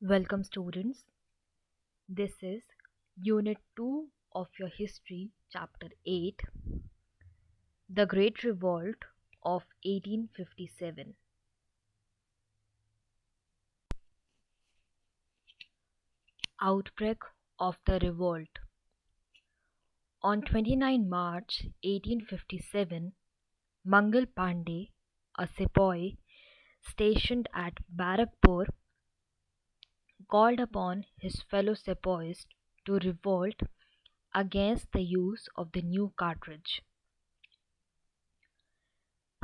Welcome, students. This is Unit 2 of your History, Chapter 8, The Great Revolt of 1857. Outbreak of the Revolt. On 29 March 1857, Mangal Pandey, a sepoy stationed at Barakpur, called upon his fellow sepoys to revolt against the use of the new cartridge.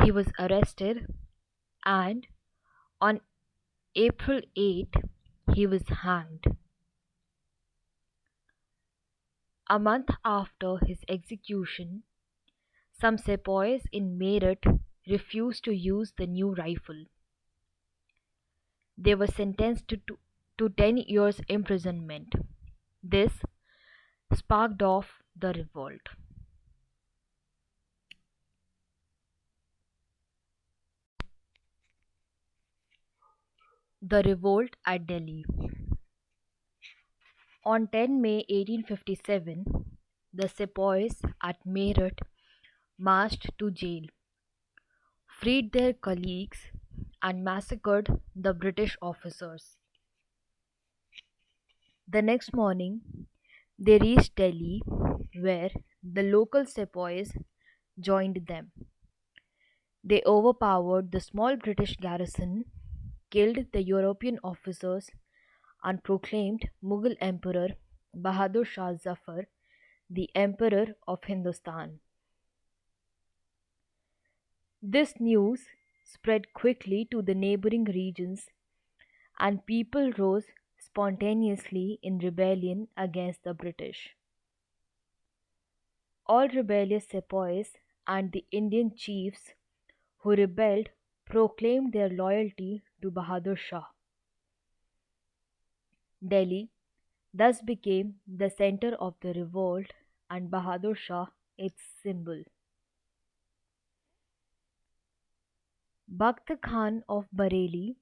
He was arrested and on April 8 he was hanged. A month after his execution, some sepoys in Meerut refused to use the new rifle. They were sentenced to 10 years imprisonment. This sparked off the revolt. The revolt at Delhi. On 10 May 1857, the sepoys at Meerut marched to jail, freed their colleagues, and massacred the British officers. The next morning, they reached Delhi, where the local sepoys joined them. They overpowered the small British garrison, killed the European officers, and proclaimed Mughal Emperor Bahadur Shah Zafar the Emperor of Hindustan. This news spread quickly to the neighboring regions, and people rose spontaneously in rebellion against the British. All rebellious sepoys and the Indian chiefs who rebelled proclaimed their loyalty to Bahadur Shah. Delhi thus became the center of the revolt and Bahadur Shah its symbol. Bakht Khan of Bareilly,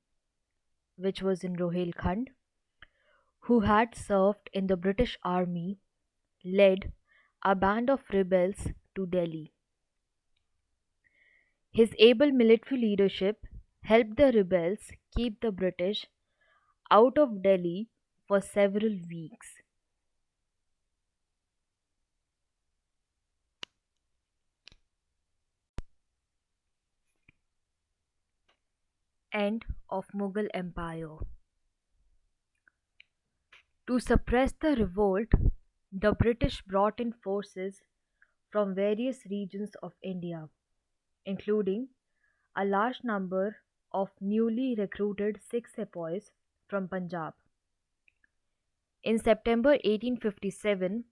which was in Rohilkhand, who had served in the British army, led a band of rebels to Delhi. His able military leadership helped the rebels keep the British out of Delhi for several weeks. End of Mughal Empire. To suppress the revolt, the British brought in forces from various regions of India, including a large number of newly recruited Sikh sepoys from Punjab. In September 1857,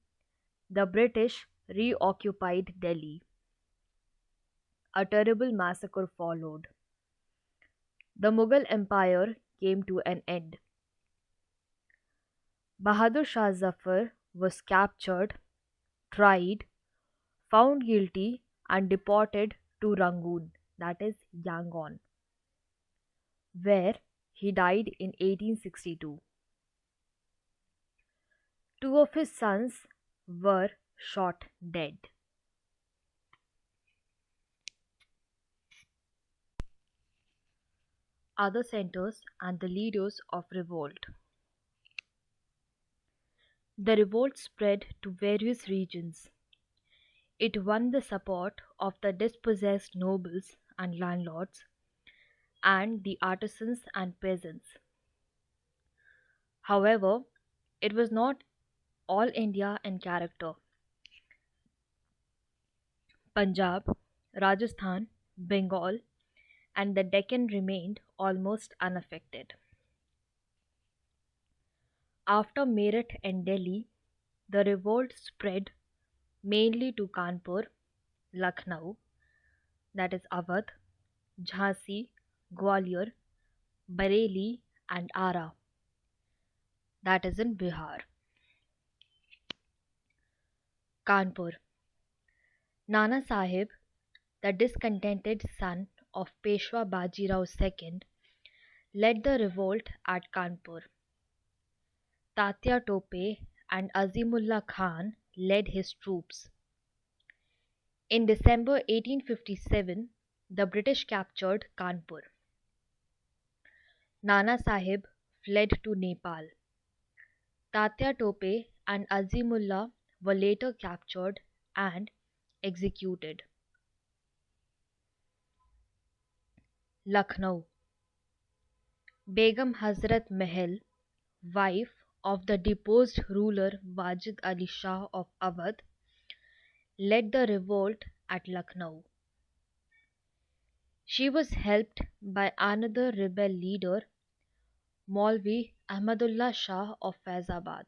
the British reoccupied Delhi. A terrible massacre followed. The Mughal Empire came to an end. Bahadur Shah Zafar was captured, tried, found guilty, and deported to Rangoon, that is Yangon, where he died in 1862. Two of his sons were shot dead. Other centers and the leaders of revolt. The revolt spread to various regions. It won the support of the dispossessed nobles and landlords and the artisans and peasants. However, it was not all India in character. Punjab, Rajasthan, Bengal, and the Deccan remained almost unaffected. After Meerut and Delhi, the revolt spread mainly to Kanpur, Lucknow, that is Awadh, Jhansi, Gwalior, Bareilly, and Ara, that is in Bihar. Kanpur. Nana Sahib, the discontented son of Peshwa Bajirao II, led the revolt at Kanpur. Tatya Tope and Azimullah Khan led his troops. In December 1857, the British captured Kanpur. Nana Sahib fled to Nepal. Tatya Tope and Azimullah were later captured and executed. Lucknow. Begum Hazrat Mahal, wife of the deposed ruler Wajid Ali Shah of Awadh, led the revolt at Lucknow. She was helped by another rebel leader, Maulvi Ahmadullah Shah of Faizabad.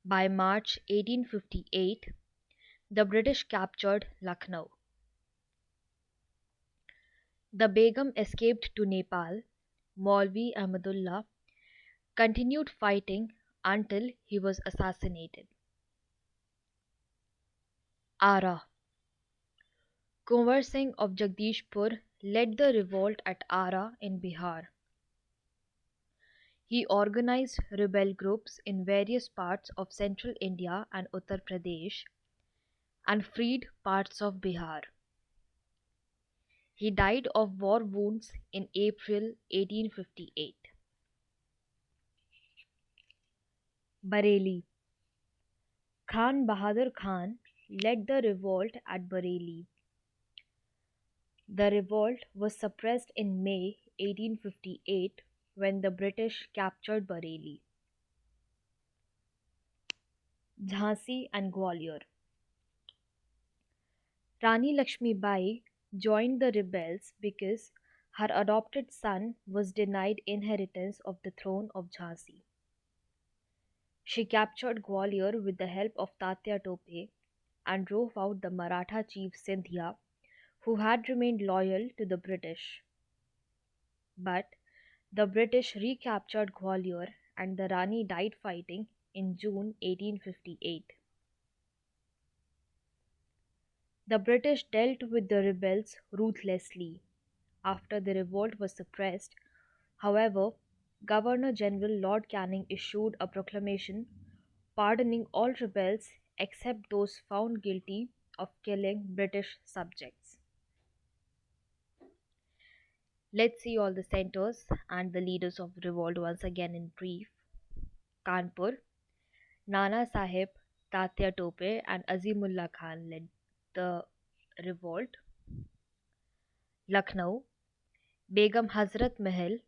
By March 1858, the British captured Lucknow. The Begum escaped to Nepal. Maulvi Ahmadullah continued fighting until he was assassinated. Ara. Kunwar Singh of Jagdishpur led the revolt at Ara in Bihar. He organized rebel groups in various parts of central India and Uttar Pradesh and freed parts of Bihar. He died of war wounds in April 1858. Bareilly. Khan Bahadur Khan led the revolt at Bareilly. The revolt was suppressed in May 1858 when the British captured Bareilly. Jhansi and Gwalior. Rani Lakshmi Bai joined the rebels because her adopted son was denied inheritance of the throne of Jhansi. She captured Gwalior with the help of Tatya Tope and drove out the Maratha chief Sindhia, who had remained loyal to the British. But the British recaptured Gwalior and the Rani died fighting in June 1858. The British dealt with the rebels ruthlessly. After the revolt was suppressed, however, Governor General Lord Canning issued a proclamation pardoning all rebels except those found guilty of killing British subjects. Let's see all the centers and the leaders of revolt once again in brief. Kanpur, Nana Sahib, Tatya Tope, and Azimullah Khan led the revolt. Lucknow, Begum Hazrat Mahal,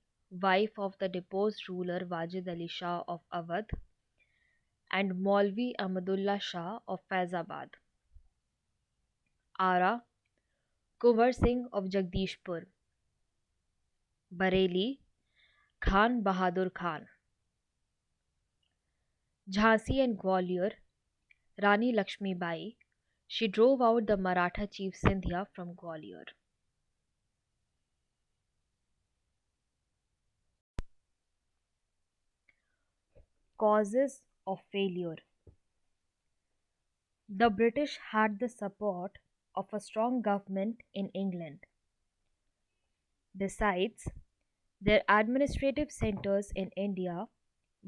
wife of the deposed ruler Wajid Ali Shah of Awadh, and Maulvi Ahmadullah Shah of Faizabad. Ara, Kunwar Singh of Jagdishpur. Bareilly, Khan Bahadur Khan. Jhansi and Gwalior, Rani Lakshmi Bai. She drove out the Maratha chief Sindhia from Gwalior. Causes of failure. The British had the support of a strong government in England. Besides, their administrative centers in India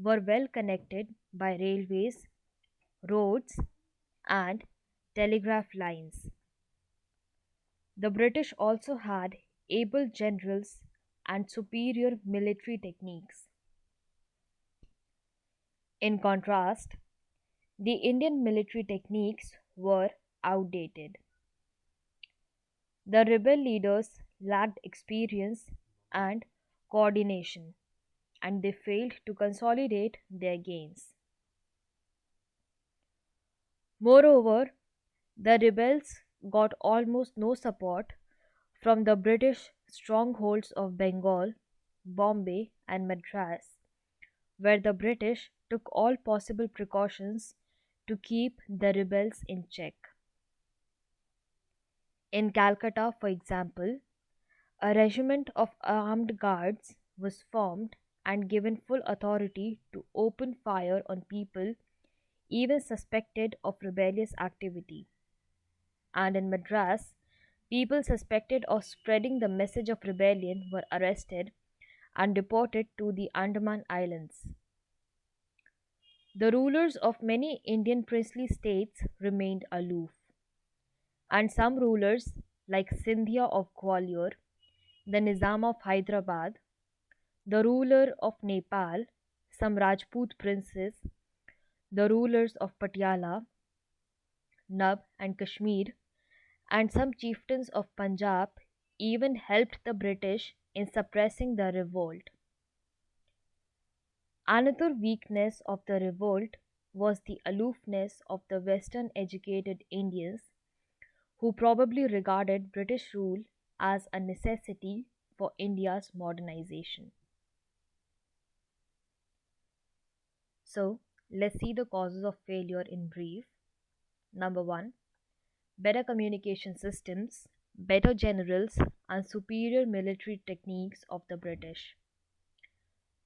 were well connected by railways, roads, and telegraph lines. The British also had able generals and superior military techniques. In contrast, the Indian military techniques were outdated. The rebel leaders lacked experience and coordination, and they failed to consolidate their gains. Moreover, the rebels got almost no support from the British strongholds of Bengal, Bombay, and Madras, where the British took all possible precautions to keep the rebels in check. In Calcutta, for example, a regiment of armed guards was formed and given full authority to open fire on people even suspected of rebellious activity. And in Madras, people suspected of spreading the message of rebellion were arrested and deported to the Andaman Islands. The rulers of many Indian princely states remained aloof, and some rulers, like Sindhia of Gwalior, the Nizam of Hyderabad, the ruler of Nepal, some Rajput princes, the rulers of Patiala, Nab, and Kashmir, and some chieftains of Punjab even helped the British in suppressing the revolt. Another weakness of the revolt was the aloofness of the Western educated Indians, who probably regarded British rule as a necessity for India's modernization. So, let's see the causes of failure in brief. Number one, better communication systems, better generals, and superior military techniques of the British.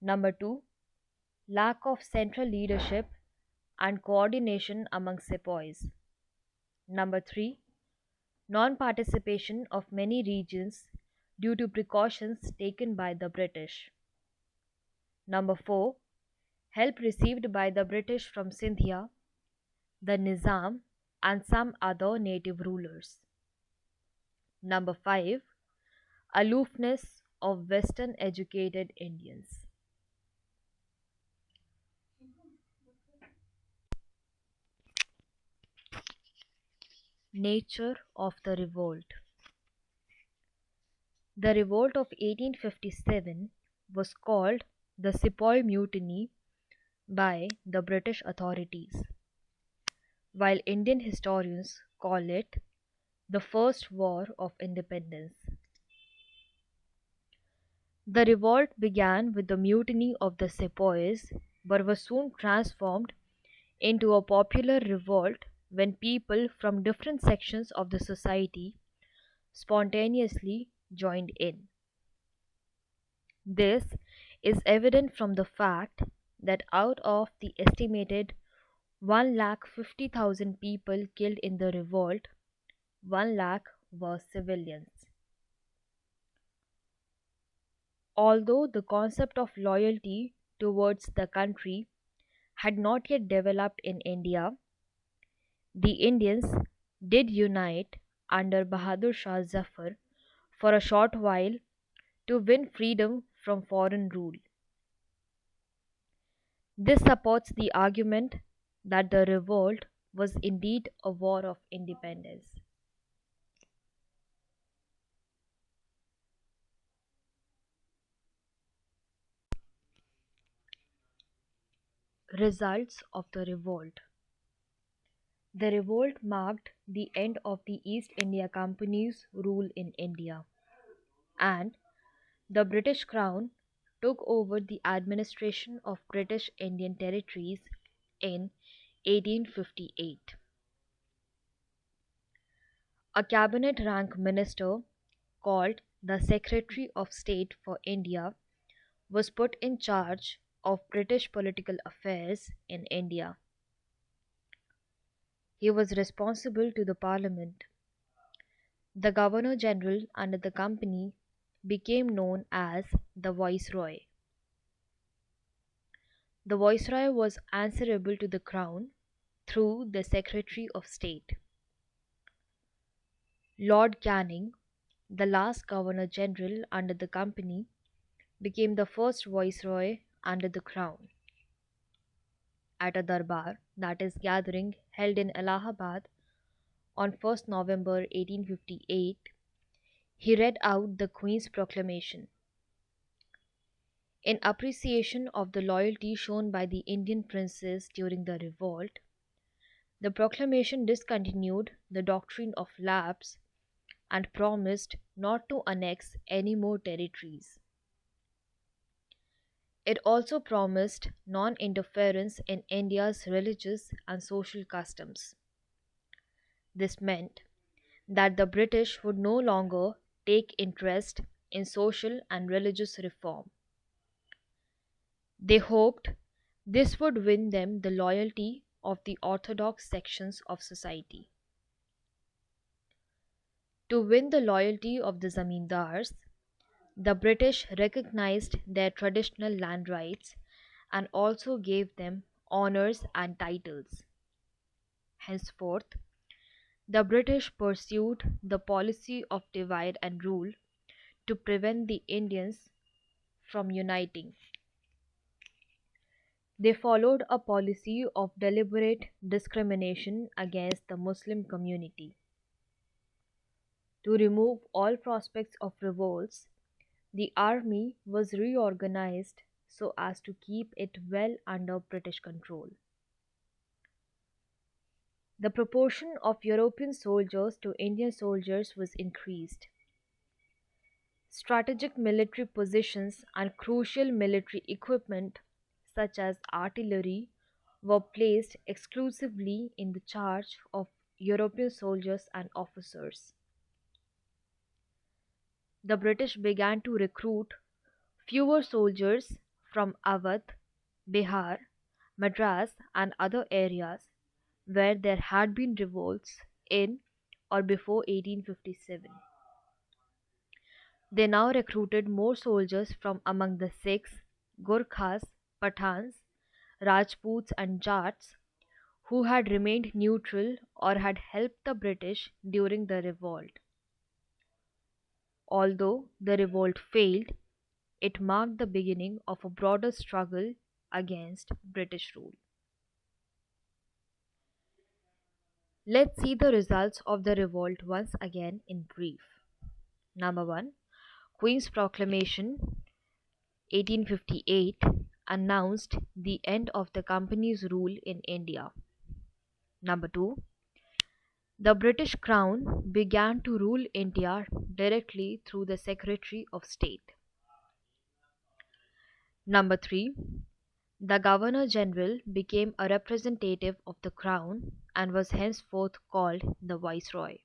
Number two, lack of central leadership and coordination among sepoys. Number three, non participation of many regions due to precautions taken by the British. Number four, help received by the British from Sindhia, the Nizam, and some other native rulers. Number five, aloofness of Western educated Indians. Nature of the revolt. The revolt of 1857 was called the Sepoy Mutiny by the British authorities, while Indian historians call it the First War of Independence. The revolt began with the mutiny of the sepoys but was soon transformed into a popular revolt when people from different sections of the society spontaneously joined in. This is evident from the fact that out of the estimated 1,50,000 people killed in the revolt, 1 lakh were civilians. Although the concept of loyalty towards the country had not yet developed in India, the Indians did unite under Bahadur Shah Zafar for a short while to win freedom from foreign rule. This supports the argument that the revolt was indeed a war of independence. Results of the revolt. The revolt marked the end of the East India Company's rule in India, and the British Crown took over the administration of British Indian territories in 1858. A cabinet rank minister called the Secretary of State for India was put in charge of British political affairs in India. He was responsible to the Parliament. The Governor General under the Company became known as the Viceroy. The Viceroy was answerable to the Crown through the Secretary of State. Lord Canning, the last Governor General under the Company, became the first Viceroy under the Crown. At a darbar, that is, gathering held in Allahabad on 1st November 1858, he read out the Queen's proclamation. In appreciation of the loyalty shown by the Indian princes during the revolt, the proclamation discontinued the doctrine of lapse and promised not to annex any more territories. It also promised non interference in India's religious and social customs. This meant that the British would no longer take interest in social and religious reform. They hoped this would win them the loyalty of the orthodox sections of society. To win the loyalty of the zamindars, the British recognized their traditional land rights and also gave them honors, and titles. Henceforth, the British pursued the policy of divide and rule to prevent the Indians from uniting. They followed a policy of deliberate discrimination against the Muslim community. To remove all prospects of revolts, the army was reorganized so as to keep it well under British control. The proportion of European soldiers to Indian soldiers was increased. Strategic military positions and crucial military equipment, such as artillery, were placed exclusively in the charge of European soldiers and officers. The British began to recruit fewer soldiers from Awadh, Bihar, Madras, and other areas where there had been revolts in or before 1857. They now recruited more soldiers from among the Sikhs, Gurkhas, Pathans, Rajputs, and Jats who had remained neutral or had helped the British during the revolt. Although the revolt failed, it marked the beginning of a broader struggle against British rule. Let's see the results of the revolt once again in brief. Number 1. Queen's Proclamation 1858 announced the end of the Company's rule in India. Number 2. The British Crown began to rule India directly through the Secretary of State. Number 3. The Governor General became a representative of the Crown and was henceforth called the Viceroy.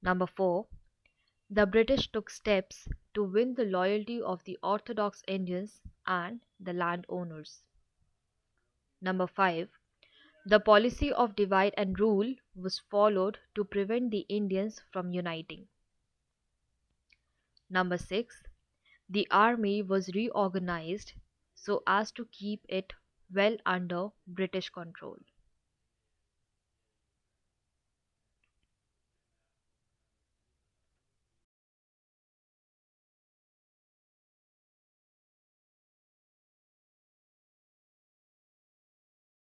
Number 4. The British took steps to win the loyalty of the Orthodox Indians and the landowners. Number 5. The policy of divide and rule was followed to prevent the Indians from uniting. Number 6. The army was reorganized so as to keep it well under British control.